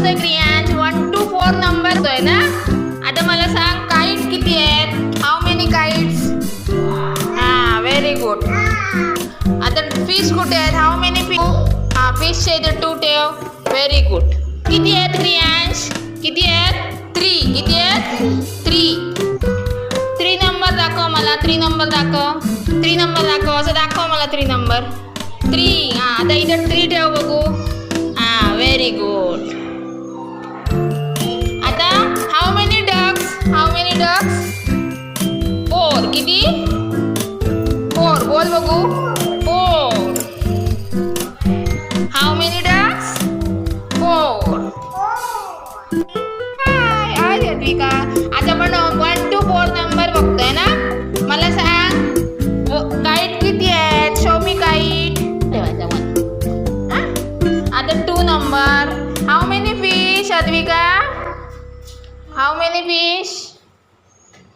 मोजतोय Kriyansh? 1 to 4 number आहे ना. आता मला सांग काइट्स किती आहेत? How many kites? हा, व्हेरी गुड. आता फिश कुठे आहेत? How many fish? हा, फिशचे इथे 2 ठेव. Very good. किती आहेत क्रियांश? किती आहेत? 3. किती आहेत? 3. 3 नंबर दाखव मला. 3 नंबर दाखव. 3 नंबर दाखव. असं दाखव मला 3 नंबर. 3. हा, आता इथे 3 ठेव बघू. हा, व्हेरी गुड. आता how many ducks? How many ducks? 4. किती? 4. बोल बघू. 4. How many ducks? 4. Hi Advika. आता आपण 1 to 4 नंबर बघतोय ना. मला सांग काइट किती आहेत? शो मी काइट. ठेवायचा 1. आता 2 number. How many fish Advika? How many fish?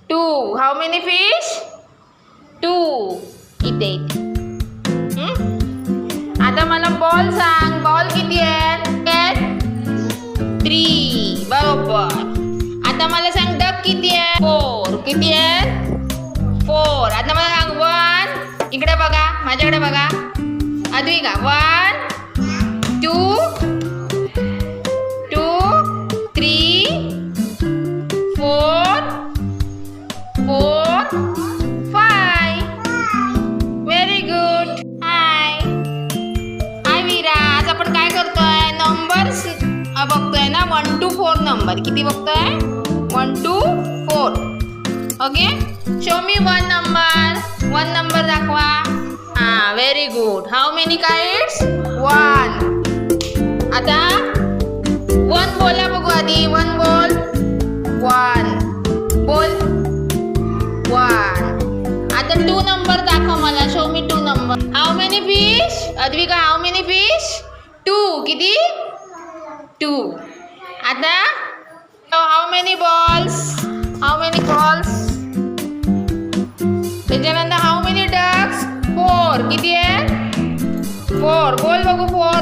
2. How many fish? 2. इथे. आता मला बॉल सांग. बॉल किती आहेत? 3. बरोबर. आता मला सांग डक किती आहे? 4. किती आहेत? 4. आता मला सांग 1. इकडे बघा, माझ्याकडे बघा Advika. 1 2 3 4 4 5. Very good. Hi Veera. आज आपण काय करतोय? नंबर्स बघतोय ना. 1 to 4 नंबर. किती बघतोय? 1 to 4. Okay. Show me 1 number. 1 number दाखवा. हा, very good. How many kites? 1. आता 1 बोला बघू आधी. 1 बोल. 1 बोल. 1. आता 2 नंबर दाखव मला. Show me 2 number. How many fish Advika? How many fish? 2. किती? 2. आता how many balls? How many balls? त्याच्यानंतर हाऊ मेनी डक्स? 4. किती आहे? 4. बोल बघू. 4.